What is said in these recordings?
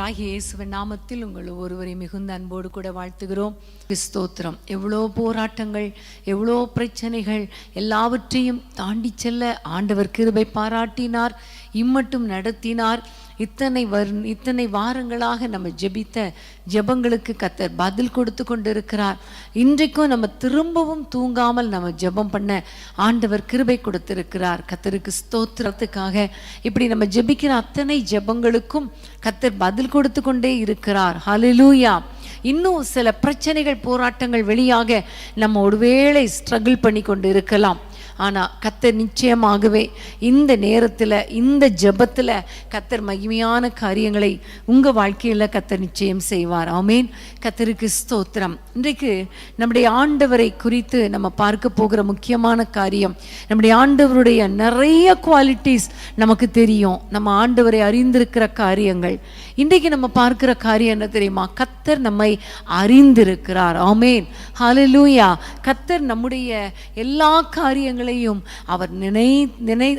கர்த்தராகிய இயேசுவின் நாமத்தில் உங்கள் ஒருவரை மிகுந்த அன்போடு கூட வாழ்த்துகிறோம். ஸ்தோத்திரம். எவ்வளோ போராட்டங்கள், எவ்வளோ பிரச்சனைகள் எல்லாவற்றையும் தாண்டி செல்ல ஆண்டவர் கிருபை பாராட்டினார், இம்மட்டும் நடத்தினார். இத்தனை வாரங்களாக நம்ம ஜெபித்த ஜெபங்களுக்கு கர்த்தர் பதில் கொடுத்து கொண்டிருக்கிறார். இன்றைக்கும் நம்ம திரும்பவும் தூங்காமல் நம்ம ஜெபம் பண்ண ஆண்டவர் கிருபை கொடுத்திருக்கிறார். கர்த்தருக்கு ஸ்தோத்திரத்துக்காக இப்படி நம்ம ஜெபிக்கிற அத்தனை ஜெபங்களுக்கும் கர்த்தர் பதில் கொடுத்து கொண்டே இருக்கிறார். ஹல்லேலூயா. இன்னும் சில பிரச்சனைகள், போராட்டங்கள் வெளியாக நம்ம ஒருவேளை ஸ்ட்ரகிள் பண்ணி கொண்டு இருக்கலாம். ஆனால் கர்த்தர் நிச்சயமாகவே இந்த நேரத்தில், இந்த ஜெபத்தில் கர்த்தர் மகிமையான காரியங்களை உங்கள் வாழ்க்கையில் கர்த்தர் நிச்சயம் செய்வார். ஆமேன். கர்த்தருக்கு ஸ்தோத்திரம். இன்றைக்கு நம்முடைய ஆண்டவரை குறித்து நம்ம பார்க்க போகிற முக்கியமான காரியம், நம்முடைய ஆண்டவருடைய நிறைய குவாலிட்டிஸ் நமக்கு தெரியும். நம்ம ஆண்டவரை அறிந்திருக்கிற காரியங்கள். இன்றைக்கு நம்ம பார்க்கிற காரியம் என்ன தெரியுமா? கர்த்தர் நம்மை அறிந்திருக்கிறார். ஆமேன். ஹல்லேலூயா. கர்த்தர் நம்முடைய எல்லா காரியங்களையும் அவர்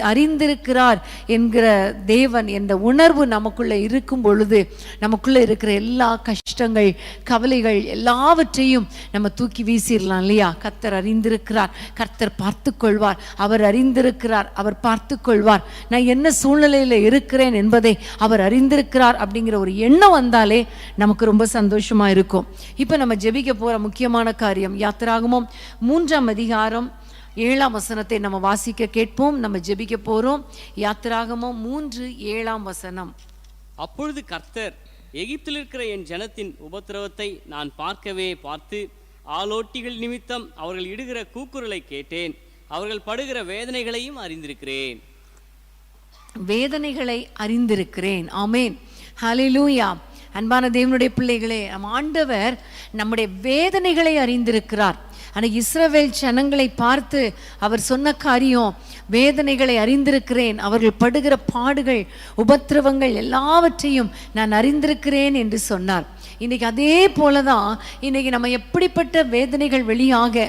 அறிந்திருக்கிறார் என்கிற தேவன் என்ற உணர்வு நமக்குள்ள இருக்கும் பொழுது, நமக்குள்ள இருக்கிற எல்லா கஷ்டங்கள், கவலைகள் எல்லாவற்றையும் நம்ம தூக்கி வீசிடலாம் இல்லையா? கர்த்தர் அறிந்திருக்கிறார், கர்த்தர் பார்த்து கொள்வார், அவர் அறிந்திருக்கிறார், அவர் பார்த்து கொள்வார். நான் என்ன சூழ்நிலையில் இருக்கிறேன் என்பதை அவர் அறிந்திருக்கிறார் அப்படிங்கிற ஒரு எண்ணம் வந்தாலே நமக்கு ரொம்ப சந்தோஷமா இருக்கும். இப்போ நம்ம ஜெபிக்க போற முக்கியமான காரியம் யாத்திராகமம் 3ஆம் அதிகாரம் 7ஆம் வசனத்தை நம்ம வாசிக்க கேட்போம். நம்ம ஜெபிக்க போறோம். யாத்திராகமம் 3:7ஆம் வசனம். அப்பொழுது கர்த்தர், எகிப்தில் இருக்கிற என் ஜனத்தின் உபத்திரவத்தை நான் பார்த்து ஆலோட்டிகள் நிமித்தம் அவர்கள் இடுகிற கூக்குரலை கேட்டேன், அவர்கள் படுகிற வேதனைகளையும் அறிந்திருக்கிறேன். வேதனைகளை அறிந்திருக்கிறேன். ஆமேன். ஹல்லேலூயா. அன்பான தேவனுடைய பிள்ளைகளே, நம் ஆண்டவர் நம்முடைய வேதனைகளை அறிந்திருக்கிறார். ஆனால் இஸ்ரவேல் ஜனங்களை பார்த்து அவர் சொன்ன காரியம், வேதனைகளை அறிந்திருக்கிறேன், அவர்கள் படுகிற பாடுகள், உபத்திரவங்கள் எல்லாவற்றையும் நான் அறிந்திருக்கிறேன் என்று சொன்னார். இன்னைக்கு அதே போலதான் இன்னைக்கு நம்ம எப்படிப்பட்ட வேதனைகள் வெளியாக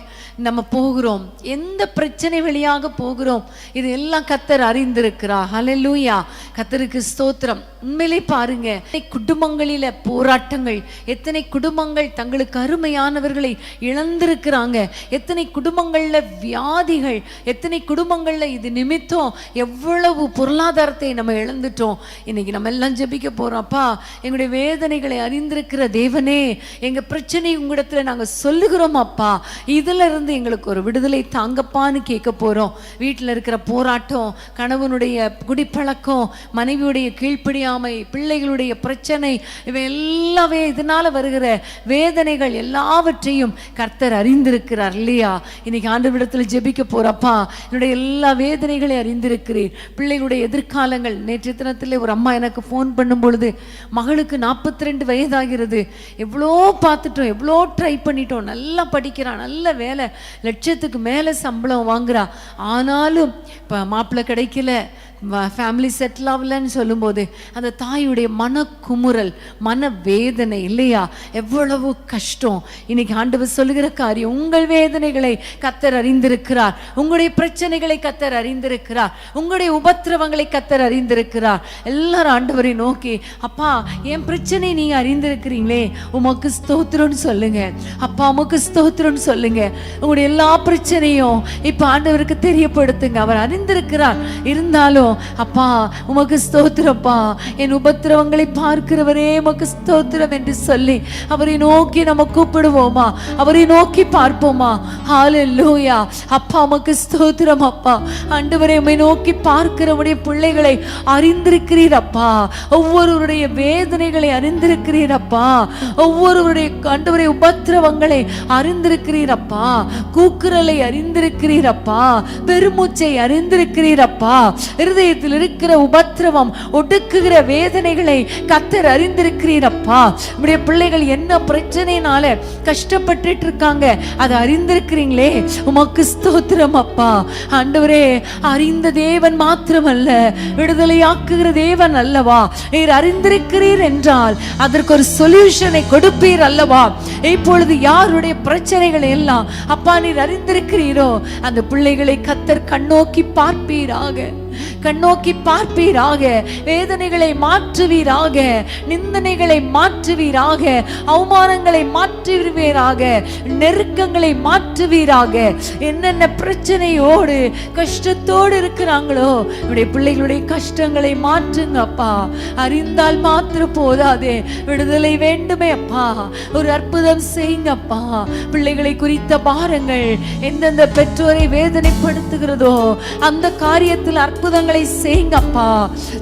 நம்ம போகிறோம், எந்த பிரச்சனை வெளியாக போகிறோம், இது எல்லாம் கர்த்தர் அறிந்திருக்கிறார். ஹல்லேலூயா. கர்த்தருக்கு ஸ்தோத்திரம். உண்மையிலே பாருங்க, குடும்பங்களில போராட்டங்கள், எத்தனை குடும்பங்கள் தங்களுக்கு அருமையானவர்களை இழந்திருக்கிறாங்க, எத்தனை குடும்பங்கள்ல வியாதிகள், எத்தனை குடும்பங்கள்ல இது நிமித்தம் எவ்வளவு பொருளாதாரத்தை நம்ம இழந்துட்டோம். இன்னைக்கு நம்ம எல்லாம் ஜெபிக்க போறோம். அப்பா, எங்களுடைய வேதனைகளை அறிந்திருக்கிற தேவனே, எங்க பிரச்சனை உங்களிடத்துல நாங்க சொல்லுகிறோம் அப்பா, இதுல இருந்து எங்களுக்கு ஒரு விடுதலை தாங்கப்பான்னு கேட்க போறோம். வீட்டில் இருக்கிற போராட்டம், கணவனுடைய குடிப்பழக்கம், மனைவியுடைய கீழ்ப்படியாமை, பிள்ளைகளுடைய பிரச்சனை, இவை எல்லாமே இதனால வருகிற வேதனைகள் எல்லாவற்றையும் கர்த்தர் அறிந்திருக்கிறார் இல்லையா? இன்னைக்கு ஆண்டவரிடத்துல ஜெபிக்க போறப்பா, என்னுடைய எல்லா வேதனைகளை அறிந்திருக்கிறேன். பிள்ளைகளுடைய எதிர்காலங்கள், நேற்று தினத்தில் ஒரு அம்மா எனக்கு ஃபோன் பண்ணும் பொழுது, மகளுக்கு 42 வயதாகிறது, எவ்வளோ பார்த்துட்டோம், எவ்வளோ ட்ரை பண்ணிட்டோம், நல்லா படிக்கிறான், நல்ல வேலை, லட்சத்துக்கு மேலே சம்பளம் வாங்குறா, ஆனாலும் இப்போ மாப்பிள்ளை கிடைக்கல, ஃபேமிலி செட்டில் ஆகலன்னு சொல்லும்போது அந்த தாயுடைய மனக்குமுறல், மன வேதனை இல்லையா? எவ்வளவு கஷ்டம். இன்னைக்கு ஆண்டவர் சொல்லுகிற காரியம், உங்கள் வேதனைகளை கர்த்தர் அறிந்திருக்கிறார், உங்களுடைய பிரச்சனைகளை கர்த்தர் அறிந்திருக்கிறார், உங்களுடைய உபத்திரவங்களை கர்த்தர் அறிந்திருக்கிறார். எல்லாரும் ஆண்டவரை நோக்கி, அப்பா என் பிரச்சனை நீங்க அறிந்திருக்கிறீங்களே, உமக்கு ஸ்தோத்திரம்னு சொல்லுங்க. அப்பா உமக்கு ஸ்தோத்திரம்னு சொல்லுங்க. உங்களுடைய எல்லா பிரச்சனையும் இப்ப ஆண்டவருக்கு தெரியப்படுத்துங்க. அவர் அறிந்திருக்கிறார். இருந்தாலும் அப்பா உமக்கு ஸ்தோத்திரப்பா, என் உபத்திரவங்களை பார்க்கிறவரே உமக்கு ஸ்தோத்திரம் என்று சொல்லி அவரை நோக்கி நம்ம கூப்பிடுவோமா? அவரை நோக்கி பார்ப்போமா? ஹல்லேலூயா. அப்பா உமக்கு ஸ்தோத்திரம் அப்பா. ஆண்டவரே, உம்மை நோக்கி பார்க்கிறவருடைய பிள்ளைகளை அறிந்திருக்கிறீர் அப்பா, ஒவ்வொருவருடைய வேதனைகளை அறிந்திருக்கிறீர் அப்பா, ஒவ்வொருவருடைய ஆண்டவரே உபத்திரவங்களை அறிந்திருக்கிறீர் அப்பா, கூக்குரலை அறிந்திருக்கிறீர் அப்பா, பெருமூச்சை அறிந்திருக்கிறீர் அப்பா, இருதயத்தில் இருக்கிற உபத்திரவம், ஒடுக்குகிற வேதனைகளை கர்த்தர் அறிந்திருக்கிறீர் அப்பா. நம்முடைய பிள்ளைகள் என்ன பிரச்சனைனால கஷ்டப்பட்டுட்டு இருக்காங்க, அதை அறிந்திருக்கிறீங்களே, உமக்கு ஸ்தோத்திரம் அப்பா. ஆண்டவரே, அறிந்த தேவன் மாத்திரமல்ல, விடுதலையாக்குகிற தேவன் அல்லவா? நீர் அறிந்திருக்கிறீர் என்றால் அதற்கு ஒரு சொல்யூஷனை கொடுப்பீர் அல்லவா? இப்பொழுது யாருடைய பிரச்சனைகள் எல்லாம் அப்பா நீர் அறிந்திருக்கிறீரோ, அந்த பிள்ளைகளை கர்த்தர் கண்ணோக்கி பார்ப்பீராக. கண்ணோக்கி பார்ப்பீராக, வேதனைகளை மாற்றுவீராக, நிந்தனைகளை மாற்றுவீராக, அவமானங்களை மாற்றுவீராக, நெருக்கங்களை மாற்றுவீராக. என்னென்ன பிரச்சனையோடு கஷ்டத்தோடு இருக்கிறாங்களோ என்னுடைய பிள்ளைகளுடைய கஷ்டங்களை மாற்றுங்க அப்பா. அறிந்தால் மாத்திரம் போதாதே, விடுதலை வேண்டுமே அப்பா. ஒரு அற்புதம் செய்யுங்கப்பா. பிள்ளைகளை குறித்த பாரங்கள் எந்தெந்த பெற்றோரை வேதனைப்படுத்துகிறதோ அந்த காரியத்தில் அற்புதங்களை செய்யுங்கப்பா.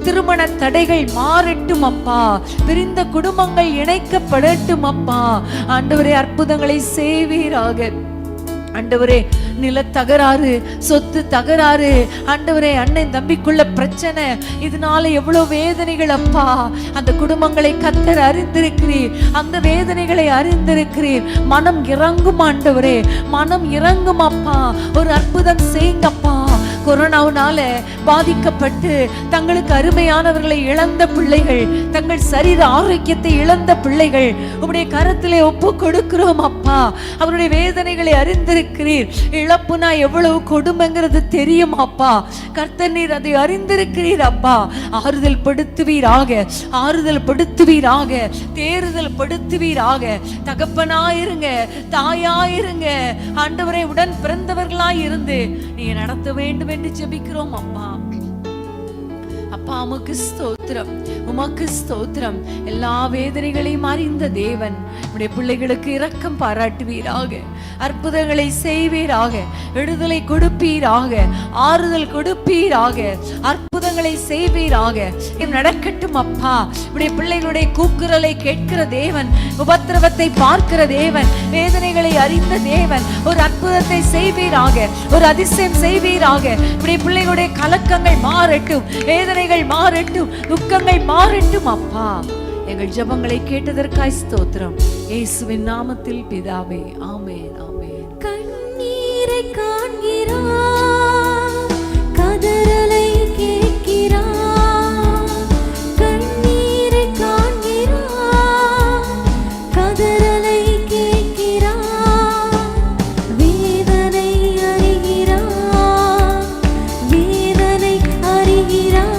திருமண தடைகள் மாறட்டும் அப்பா. பிரிந்த குடும்பங்கள் இணைக்கப்படட்டும் அப்பா. ஆண்டவரே, அற்புதங்களை செய்வீராக. ஆண்டவரே, நில தகராறு, சொத்து தகராறு, ஆண்டவரே, அண்ணன் தம்பிக்குள்ள பிரச்சனை, இதனால எவ்வளவு வேதனைகள் அப்பா. அந்த குடும்பங்களை கர்த்தர் அறிந்திருக்கிறீர், அந்த வேதனைகளை அறிந்திருக்கிறீர். மனம் இறங்கும் ஆண்டவரே, மனம் இறங்கும் அப்பா. ஒரு அற்புதம் செய்யுங்கப்பா. கொரோனாவுனால பாதிக்கப்பட்டு தங்களுக்கு அருமையானவர்களை இழந்த பிள்ளைகள், தங்கள் சரீர ஆரோக்கியத்தை இழந்த பிள்ளைகள் உம்முடைய கரத்திலே ஒப்பு கொடுக்கிறோம் அப்பா. அவருடைய வேதனைகளை அறிந்திருக்கிறீர். இழப்புனா எவ்வளவு கொடுமைங்கிறது தெரியும் அப்பா. கர்த்தர் நீர் அதை அறிந்திருக்கிறீர் அப்பா. ஆறுதல் படுத்துவீராக, ஆறுதல் படுத்துவீராக, தேறுதல் படுத்துவீராக. தகப்பனாயிருங்க, தாயாயிருங்க ஆண்டவரை, உடன் பிறந்தவர்களாய் இருந்து நீ நடத்த வேண்டும் என்று ஜெபிக்கிறோம் அப்பா. அப்பா, உமக்கு ஸ்தோத்திரம், உமக்கு ஸ்தோத்திரம். எல்லா வேதனைகளையும் அறிந்த தேவன் உடைய பிள்ளைகளுக்கு இரக்கம் பாராட்டுவீராக, அற்புதங்களை செய்வீராக, விடுதலை கொடுப்பீராக, ஆறுதல் கொடுப்பீராக, அற்புதங்களை செய்வீராக. நடக்கட்டும் அப்பா. உடைய பிள்ளைகளுடைய கூக்குரலை கேட்கிற தேவன், உபத்திரவத்தை பார்க்கிற தேவன், வேதனைகளை அறிந்த தேவன், ஒரு அற்புதத்தை செய்வீராக, ஒரு அதிசயம் செய்வீராக. உடைய பிள்ளைகளுடைய கலக்கங்கள் மாறட்டும், வேதனைகள் மாறட்டும், துக்கங்கள் மாறட்டும் அப்பா. எங்கள் ஜெபங்களை கேட்டதற்காய் ஸ்தோத்திரம். இயேசுவின் நாமத்தில் பிதாவே, ஆமென், ஆமென். கண்ணீரை காண்கிறார், கதறலை கேட்கிறார். கண்ணீரை காண்கிறார், கதறலை கேட்கிறார். வேதனை அறிகிறார், வேதனை அறிகிறார்.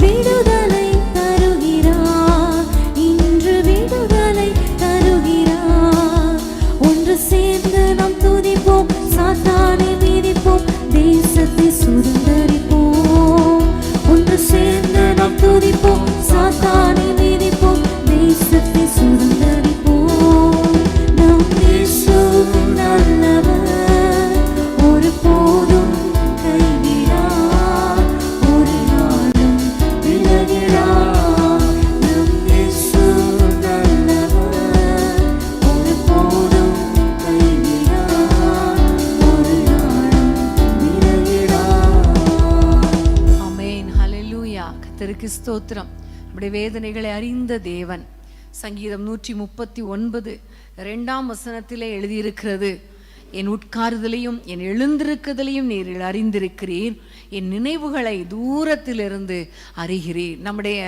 விடுதலை தருகிறார், இன்று விடுதலை தருகிறார். ஒன்று சேர்ந்து நாம் துதிப்போம், சாத்தானை மிதிப்போம், தேசத்தை சுதந்தரிப்போம். ஒன்று சேர்ந்து நாம் துதிப்போம், சாத்தானை மிதிப்போம், தேசத்தை சுதந்தரிப்போம். நம் இயேசு நல்லவர், ஒருபோதும் கைவிடார், ஒரு நாளும் விலகிடார். நம் இயேசு நல்லவர், ஒருபோதும் கைவிடார், ஒரு நாளும் விலகிடார். ஆமென், ஹல்லேலூயா. கர்த்தருக்கு ஸ்தோத்திரம். நம்முடைய வேதனைகளை அறிந்த தேவன். சங்கீதம் 139 2ஆம் வசனத்திலே எழுதியிருக்கிறது, என் உட்காருதலையும் என் எழுந்திருக்குதலையும் நீர் அறிந்திருக்கிறீர், என் நினைவுகளை தூரத்திலிருந்து அறிகிறீர். நம்முடைய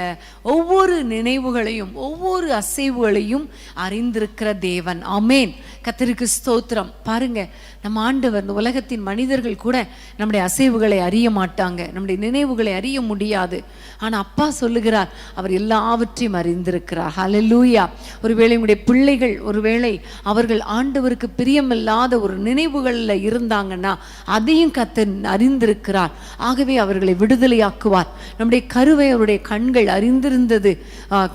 ஒவ்வொரு நினைவுகளையும் ஒவ்வொரு அசைவுகளையும் அறிந்திருக்கிற தேவன். ஆமென், கர்த்தருக்கு ஸ்தோத்திரம். பாருங்க, நம்ம ஆண்டவர், இந்த உலகத்தின் மனிதர்கள் கூட நம்முடைய அசைவுகளை அறிய மாட்டாங்க, நம்முடைய நினைவுகளை அறிய முடியாது. ஆனால் அப்பா சொல்லுகிறார், அவர் எல்லாவற்றையும் அறிந்திருக்கிறார். ஹல்லேலூயா. ஒருவேளை உங்களுடைய பிள்ளைகள், ஒருவேளை அவர்கள் ஆண்டவருக்கு பிரியமில்லாத ஒரு நினைவுகளில் இருந்தாங்கன்னா அதையும் கர்த்தர் அறிந்திருக்கிறார். ஆகவே அவர்களை விடுதலையாக்குவார். நம்முடைய கருவை அவருடைய கண்கள் அறிந்திருந்தது.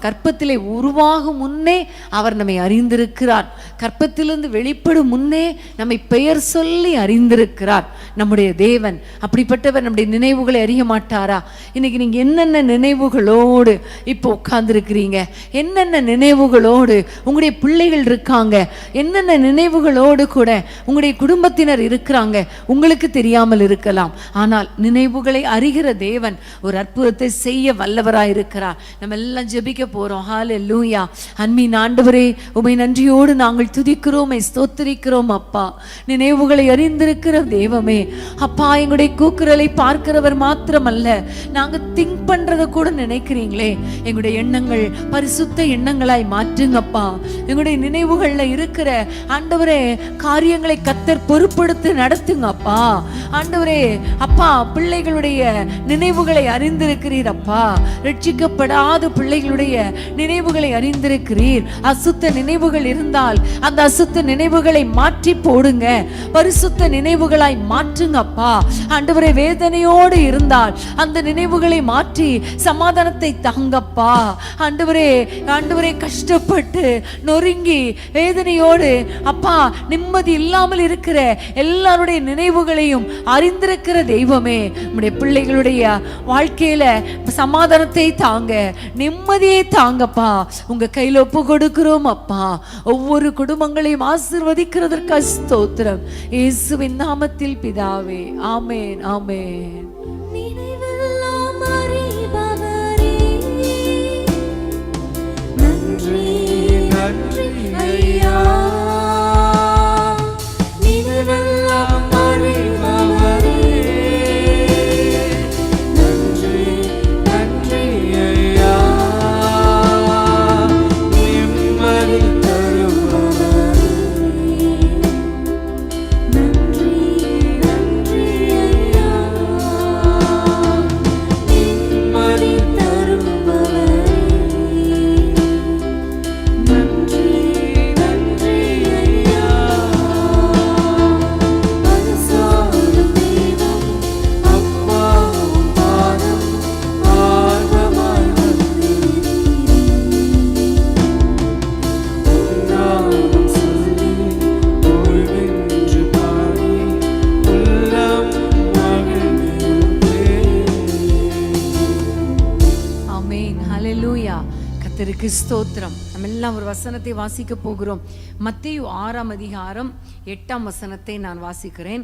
கற்பத்திலே உருவாகும் முன்னே அவர் நம்மை அறிந்திருக்கிறார். கற்பத்திலிருந்து வெளிப்படும் முன்னே நம்மை பெயர் சொல்லி அறிந்திருக்கிறார் நம்முடைய தேவன். அப்படிப்பட்டவர் நம்முடைய நினைவுகளை அறிய மாட்டாரா? இன்னைக்கு நீங்க என்னென்ன நினைவுகளோடு இப்போ உட்கார்ந்துருக்கிறீங்க, என்னென்ன நினைவுகளோடு உங்களுடைய பிள்ளைகள் இருக்காங்க, என்னென்ன நினைவுகளோடு கூட உங்களுடைய குடும்பத்தினர் இருக்கிறாங்க, உங்களுக்கு தெரியாமல் இருக்கலாம். ஆனால் நினைவுகளை அறிகிற தேவன் ஒரு அற்புதத்தை செய்ய வல்லவராயிருக்கிறார். நம்ம எல்லாம் ஜெபிக்க போறோம். ஹல்லேலூயா. அன்பின் ஆண்டவரே, உம்மை நன்றியோடு நாங்கள் துதிக்கிறோம், ஸ்தோத்திரிக்கிறோம் அப்பா. நினைவுகளை அறிந்திருக்கிற தெய்வமே அப்பா, எங்களுடைய கூக்குரலை பார்க்கிறவர் மாத்திரமல்ல, நாங்க திங்க் பண்றத கூட நினைக்கிறீங்களே. எங்களுடைய எண்ணங்கள் பரிசுத்த எண்ணங்களாய் மாற்றுங்கப்பா. எங்களுடைய நினைவுகள்ல இருக்கிற ஆண்டவரே காரியங்களை கர்த்தர் பொறுப்படுத்தி நடத்துங்கப்பா. ஆண்டவரே அப்பா பிள்ளைகளுடைய நினைவுகளை அறிந்திருக்கிறீர் அப்பா. ரட்சிக்கப்படாத பிள்ளைகளுடைய நினைவுகளை அறிந்திருக்கிறீர். அசுத்த நினைவுகள் இருந்தால் அந்த அசுத்த நினைவுகளை மாற்றி போடுங்க, பரிசுத்த நினைவுகளாய் மாற்றுங்க அப்பா. ஆண்டவரே வேதனையோடு இருந்தால் அந்த நினைவுகளை மாற்றி சமாதானத்தை தாங்கப்பா. ஆண்டவரே கஷ்டப்பட்டு நொறுங்கி வேதனையோடு அப்பா நிம்மதி இல்லாமல் இருக்கிற எல்லாருடைய நினைவுகளையும் அறிந்திருக்கிற தெய்வமே, நம்முடைய பிள்ளைகளுடைய வாழ்க்கையில சமாதானத்தை தாங்க, நிம்மதியை தாங்கப்பா. உங்க கையில ஒப்பு கொடுக்கிறோம் அப்பா. ஒவ்வொரு குடும்பங்களையும் ஆசீர்வதிக்கிறதற்கு ஸ்தோத்திரம். இயேசுவின் நாமத்தில் பிதாவே, ஆமென், ஆமென். நினைவெல்லாம் அறிபவரே, நன்றி நன்றி ஐயா. நினைவெல்லாம் அறிபவரே, நன்றி நன்றி ஐயா. நிம்மதி தருபவரே, நன்றி நன்றி ஐயா. நிம்மதி தருபவரே, நன்றி நன்றி ஐயா. மனசாரும் தெய்வம் அப்பாவும் பாதம் ஆர்வமாய் வந்தீரே. உன்னாமம் சொல்லி ஓய்வென்று பாடி உள்ளம் மகிழ்ந்தே. ஆமென், ஹல்லேலூயா. கர்த்தருக்கு ஸ்தோத்திரம். நம்ம எல்லாம் ஒரு வசனத்தை வாசிக்க போகிறோம். மத்தேயு 6ஆம் அதிகாரம் 8ஆம் வசனத்தை நான் வாசிக்கிறேன்.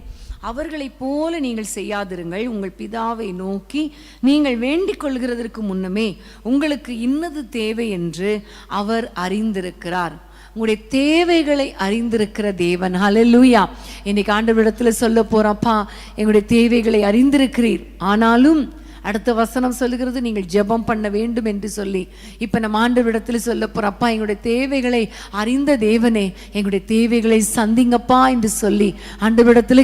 அவர்களைப் போல நீங்கள் செய்யாதிருங்கள், உங்கள் பிதாவை நோக்கி நீங்கள் வேண்டிக் கொள்கிறதற்கு முன்னமே உங்களுக்கு இன்னது தேவை என்று அவர் அறிந்திருக்கிறார். உங்களுடைய தேவைகளை அறிந்திருக்கிற தேவன். ஹல்லேலூயா. இன்னைக்கு ஆண்டவரிடத்துல சொல்ல போறப்பா, எங்களுடைய தேவைகளை அறிந்திருக்கிறீர், ஆனாலும் அடுத்த வசனம் சொல்லுகிறது நீங்கள் ஜெபம் பண்ண வேண்டும் என்று சொல்லி. இப்ப நம்ம ஆண்டவரிடத்துல சொல்ல போறோம், அப்பா எங்களுடைய தேவைகளை அறிந்த தேவனே எங்களுடைய தேவைகளை சந்திங்கப்பா என்று சொல்லி ஆண்டவரிடத்துல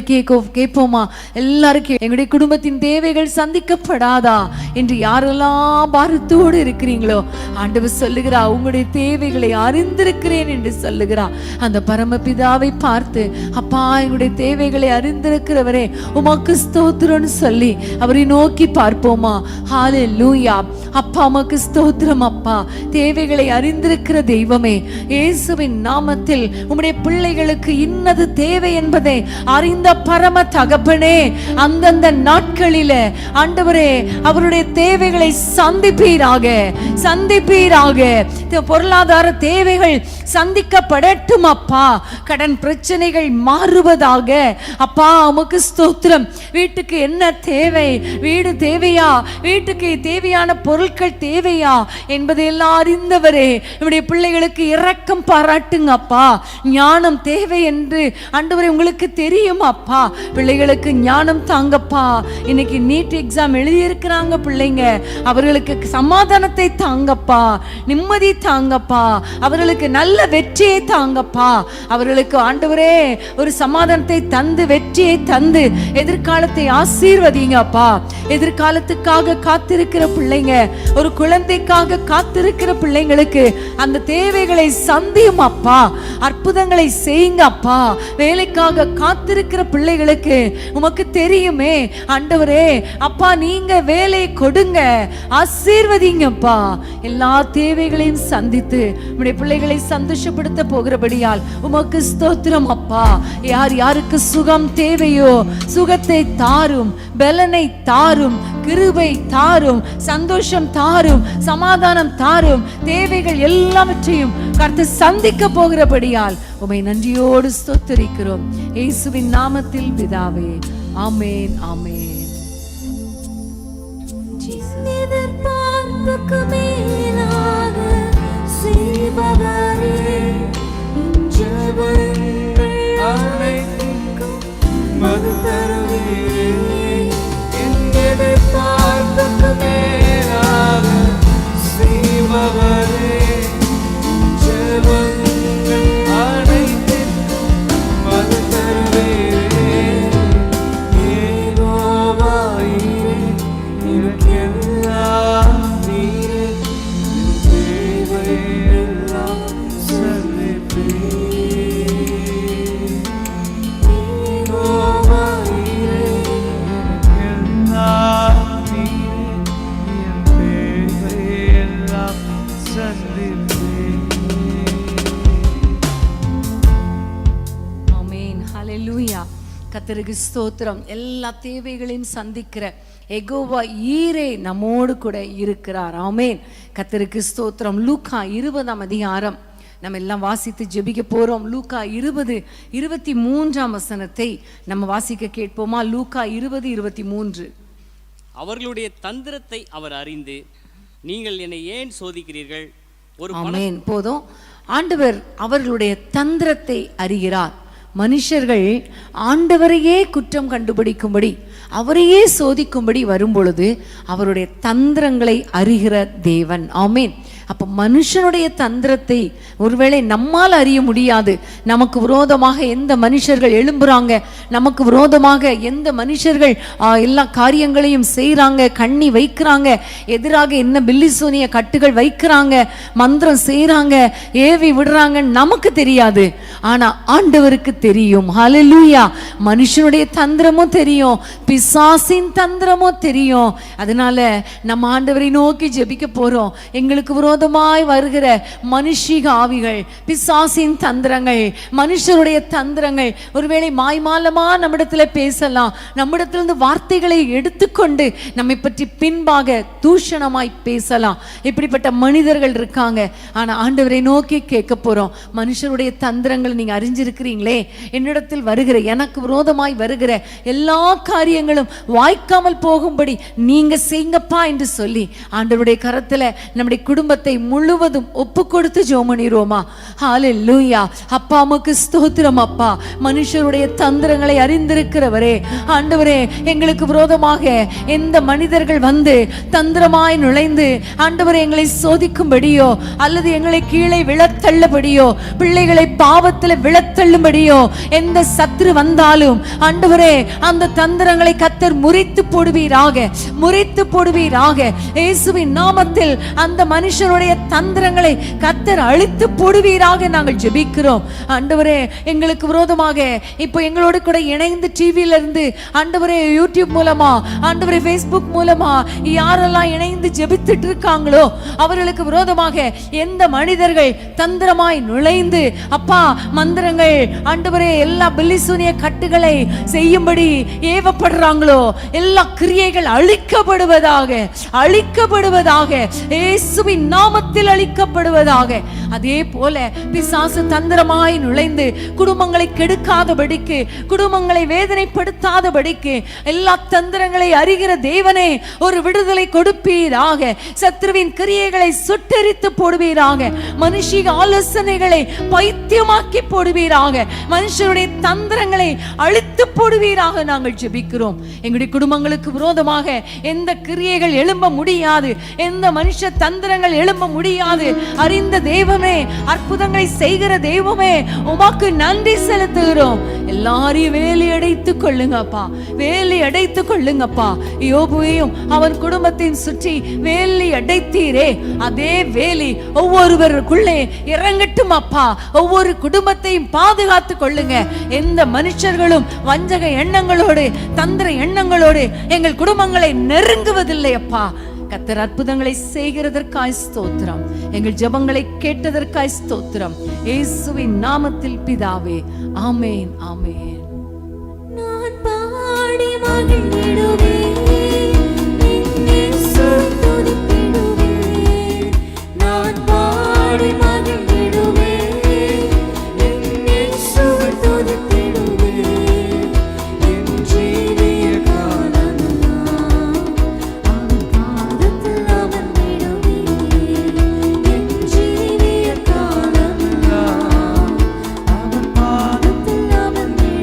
கேட்போமா? எல்லாருக்கும் எங்களுடைய குடும்பத்தின் தேவைகள் சந்திக்கப்படாதா என்று யாரெல்லாம் பாரத்தோடு இருக்கிறீங்களோ ஆண்டவர் சொல்லுகிறா, உங்களுடைய தேவைகளை அறிந்திருக்கிறேன் என்று சொல்லுகிறா. அந்த பரமபிதாவை பார்த்து, அப்பா எங்களுடைய தேவைகளை அறிந்திருக்கிறவரே உமக்கு ஸ்தோத்திரம்னு சொல்லி அவரை நோக்கி பார்ப்போம். ஹல்லேலூயா. அப்பா உமக்கு ஸ்தோத்திரம் அப்பா. தேவைகளை அறிந்திருக்கிற தெய்வமே, இயேசுவின் நாமத்தில் உம்முடைய பிள்ளைகளுக்கு இன்னது தேவை என்பதை அறிந்த பரம தகப்பனே, அந்தந்த நாட்களில ஆண்டவரே அவருடைய தேவைகளை சந்திப்பீராக, சந்திப்பீராக. பொருளாதார தேவைகள் சந்திக்கப்படட்டும் அப்பா. கடன் பிரச்சனைகள் மாறுவதாக அப்பா. உமக்கு ஸ்தோத்திரம். வீட்டுக்கு என்ன தேவை, வீடு தேவையா, வீட்டுக்கு தேவையான பொருட்கள் தேவையா என்பதையெல்லாம் அறிந்தவரே, நம்முடைய பிள்ளைகளுக்கு இரக்கம் பாராட்டுங்க அப்பா. ஞானம் தேவை என்று ஆண்டவரே உங்களுக்கு தெரியும் அப்பா. பிள்ளைகளுக்கு ஞானம் தாங்கப்பா. இன்னைக்கு நீட் எக்ஸாம் எழுதியிருக்கிறாங்க பிள்ளைங்க, அவர்களுக்கு சமாதானத்தை தாங்கப்பா, நிம்மதி தாங்கப்பா, அவர்களுக்கு நல்ல வெற்றியை தாங்கப்பா. அவர்களுக்கு ஆண்டவரே ஒரு சமாதானத்தை தந்து, வெற்றியை தந்து, எதிர்காலத்தை ஆசீர்வதிங்கப்பா. எதிர்காலத்துக்காக காத்திருக்கிற பிள்ளைங்க, ஒரு குழந்தைக்காக காத்திருக்கிற பிள்ளைங்களுக்கு அந்த தேவைகளை சந்தியும் அப்பா. அற்புதங்களை செய்யுங்க அப்பா. வேலைக்காக காத்திருக்கிற பிள்ளைகளுக்கு உமக்கு தெரியுமே ஆண்டவரே அப்பா, நீங்க வேலை கொடுங்க, ஆசீர்வதிங்கப்பா. எல்லா தேவைகளையும் சந்தித்து உம்முடைய பிள்ளைகளை சந்தோஷப்படுத்த போகிறபடியால் உமக்கு ஸ்தோத்திரம் அப்பா. யார் யாருக்கு சுகம் தேவையோ சுகத்தை தாரும், பலனை தாரும், கிருபை தாரும், சந்தோஷம் தாரும், சமாதானம் தாரும். தேவைகள் எல்லாவற்றையும் கர்த்தர் சந்திக்க போகிறபடியால் உம்மை நன்றியோடு ஸ்தோத்திரிக்கிறோம். இயேசுவின் நாமத்தில் பிதாவே, ஆமென், ஆமென். எதிர்பார்ப்புக்கு மேலாக செய்பவரே, ஜெபங்கள் அனைத்துக்கும் பதில் தருவீரே. என் எதிர்பார்ப்புக்கு மேலாக செய்பவரே, ஜெபங்கள் அனைத்துக்கும் பதில் தருவீரே. ஹalleluya. கர்த்தருக்கு ஸ்தோத்திரம். எல்லா தேவைகளையும் சந்திக்கிற யெகோவா ஈரே நம்மோடு கூட இருக்கிறார். ஆமென். கர்த்தருக்கு ஸ்தோத்திரம். லூக்கா 20ஆம் அதிகாரம் நம்ம எல்லாம் வாசித்து ஜெபிக்க போறோம். லூக்கா 20:23 வசனத்தை நம்ம வாசிக்க கேட்போமா? லூக்கா 20:23. அவர்களுடைய தந்திரத்தை அவர் அறிந்து, நீங்கள் என்னை ஏன் சோதிக்கிறீர்கள்? ஆமென். போதும். ஆண்டவர் அவர்களுடைய தந்திரத்தை அறிகிறார். மனுஷர்கள் ஆண்டவரையே குற்றம் கண்டுபிடிக்கும்படி, அவரையே சோதிக்கும்படி வரும்பொழுது அவருடைய தந்திரங்களை அறிகிற தேவன். ஆமென். அப்போ மனுஷனுடைய தந்திரத்தை ஒருவேளை நம்மால் அறிய முடியாது. நமக்கு விரோதமாக எந்த மனுஷர்கள் எழும்புறாங்க, நமக்கு விரோதமாக எந்த மனுஷர்கள் எல்லா காரியங்களையும் செய்கிறாங்க, கண்ணி வைக்கிறாங்க, எதிராக என்ன பில்லிசூனிய கட்டுகள் வைக்கிறாங்க, மந்திரம் செய்கிறாங்க, ஏவி விடுறாங்க, நமக்கு தெரியாது. ஆனால் ஆண்டவருக்கு தெரியும். ஹல்லேலூயா. மனுஷனுடைய தந்திரமும் தெரியும், பிசாசின் தந்திரமும் தெரியும். அதனால நம்ம ஆண்டவரை நோக்கி ஜெபிக்க போறோம். எங்களுக்கு விரோதமாய் வருகிற மனுஷிக ஆவிகள், பிசாசின் தந்திரங்கள், மனுஷருடைய தந்திரங்கள் ஒருவேளை மாய்மாலமா நம்மிடத்துல பேசலாம், நம்மிடத்திலிருந்து வார்த்தைகளை எடுத்துக்கொண்டு நம்மை பற்றி பின்பாக தூஷணமாய் பேசலாம். இப்படிப்பட்ட மனிதர்கள் இருக்காங்க. ஆனா ஆண்டவரை நோக்கி கேட்க போறோம். மனுஷருடைய தந்திரங்கள் நீங்க அறிஞ்சிருக்கிறீங்களே, என்னிடத்தில் வருகிற, எனக்கு விரோதமாய் வருகிற எல்லா காரியங்களும் வாய்க்காமல் போகும்படி நீங்க செய்யுங்கப்பா என்று சொல்லி ஆண்டவருடைய கரத்துல நம்முடைய குடும்பத்தை முழுவதும் ஒப்பு கொடுத்து ஜெபம் பண்ணிரோமா? ஹல்லேலூயா. அப்பா உமக்கு ஸ்தோத்திரம். அப்பா, மனுஷருடைய தந்திரங்களை அறிந்திருக்கிறவரே, ஆண்டவரே, எங்களுக்கு விரோதமாக எந்த மனிதர்கள் வந்து தந்திரமாய் நுழைந்து ஆண்டவரே எங்களை சோதிக்கும்படியோ அல்லது எங்களை கீழே விழத்தள்ளபடியோ, பிள்ளைகளை பாவத்தில் விழத்தள்ளும்படியோ எந்த சத்துரு வந்தாலும் ஆண்டவரே அந்த தந்திரங்களை கர்த்தர் முறித்து போடுவீராக, முறித்து போடுவீராக. இயேசுவின் நாமத்தில் அந்த மனுஷருடைய தந்திரங்களை கர்த்தர் அழித்து போடுவீராக நாங்கள் ஜெபிக்கிறோம். ஆண்டவரே, எங்களுக்கு விரோதமாக இப்போ எங்களோடு கூட இணைந்து டிவியில இருந்து ஆண்டவரே யூடியூப் மூலமா, ஆண்டவரே ஃபேஸ்புக் மூலமா யாரெல்லாம் இணைந்து ஜெபித்துட்டு இருக்காங்களோ அவர்களுக்கு விரோதமாக எந்த மனிதர்கள் தந்திரமாய் நுழைந்து அப்பா மந்திரங்கள், ஆண்டவரே எல்லா பில்லிசூனிய கட்டுகளை செய்யும்படி ஏவப்படுறாங்களோ எல்லா கிரியைகள் அழிக்கப்படுவதாக, அழிக்கப்படுவதாக, இயேசுவின் நாமத்தில் அழிக்கப்படுவதாக. அதே போல பிசாசு தந்திரமாய் நுழைந்து குடும்பங்களை கெடுக்காதபடிக்கு, குடும்பங்களை வேதனைப்படுத்தாதபடிக்கு எல்லா தந்திரங்களை அறிகிற தேவனே ஒரு விடுதலை கொடுப்பீராக. சத்ருவின் கிரியைகளை சுட்டெரித்து போடுவீராக. மனுஷிக ஆலோசனைகளை பைத்தியமாக்கி போடுவீராக. மனுஷருடைய தந்திரங்களை அழித்து போடுவீராக நாங்கள் ஜெபிக்கிறோம். எங்களுடைய குடும்பங்களுக்கு விரோதமாக எந்த கிரியைகள் எழும்ப முடியாது, எந்த மனுஷ தந்திரங்கள் எழும்ப முடியாது. அறிந்த தெய்வமே, அற்புதங்களை செய்கிற தெய்வமே, உமக்கு நன்றி செலுத்துகிறோம். எல்லாரையும் வேலி அடைத்துக் கொள்ளுங்கப்பா, வேலி அடைத்துக் கொள்ளுங்கப்பா. யோபுவையும் அவன் குடும்பத்தையும் சுற்றி வேலி அடைத்தீரே, அதே வேலி ஒவ்வொருவருக்குள்ளே இறங்கட்டும் அப்பா. ஒவ்வொரு குடும்பத்தையும் பாதுகாத்து கொள்ளுங்க. எந்த மனுஷர்களும் வஞ்சக எண்ணங்களோடு, தந்திர எண்ணங்களோடு எங்கள் குடும்பங்களை நெருங்குவதில்லை அப்பா. கர்த்தர் அற்புதங்களை செய்கிறதற்காய் ஸ்தோத்திரம். எங்கள் ஜெபங்களை கேட்டதற்காய் ஸ்தோத்திரம். இயேசுவின் நாமத்தில் பிதாவே, ஆமென், ஆமென். நான் பாடி மகிழ்ந்திடுவேன், இயேசு துதித்திடுவேன். நான் பாடி மகிழ்ந்திடுவேன், இயேசு துதித்திடுவேன். என் ஜீவிய காலமெல்லாம் அவர் பாதத்தில் அமர்ந்திடுவேன். என் ஜீவிய காலமெல்லாம் அவர் பாதத்தில் அமர்ந்திடுவேன்.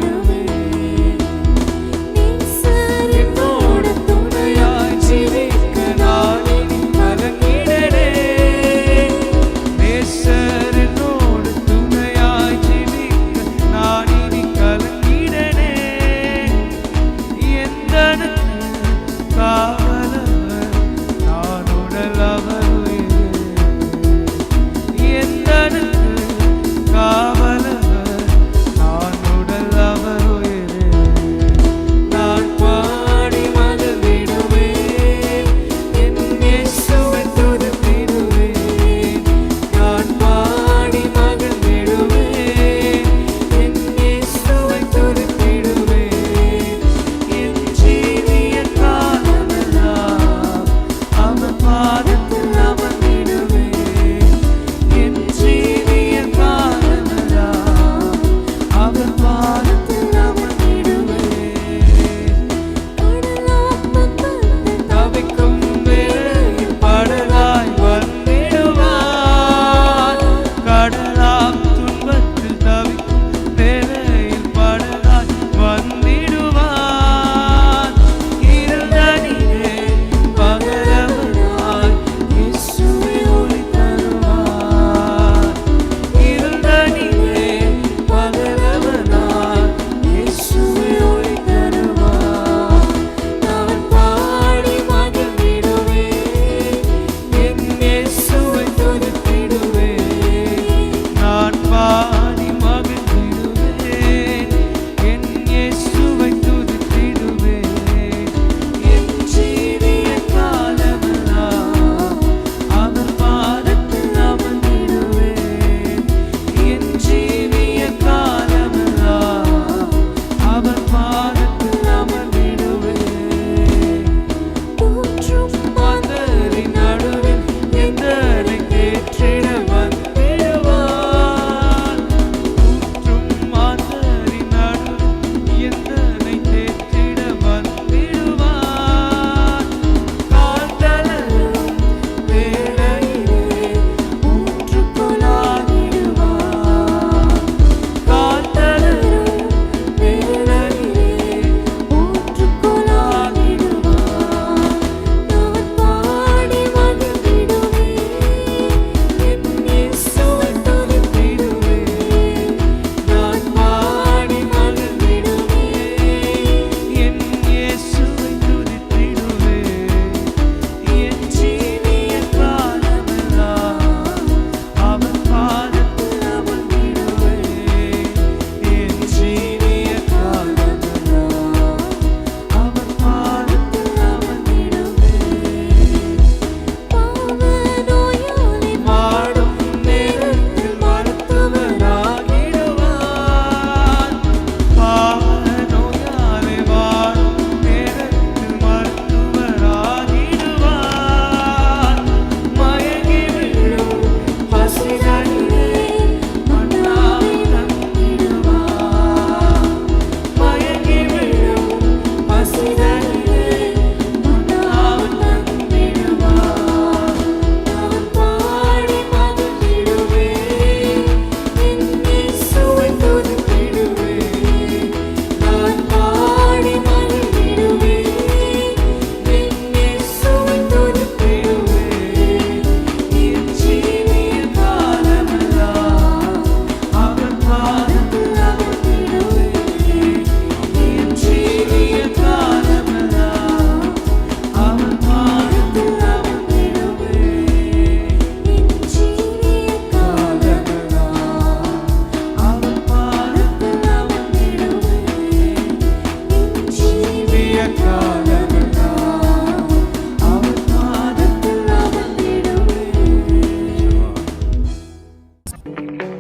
ஆமென்.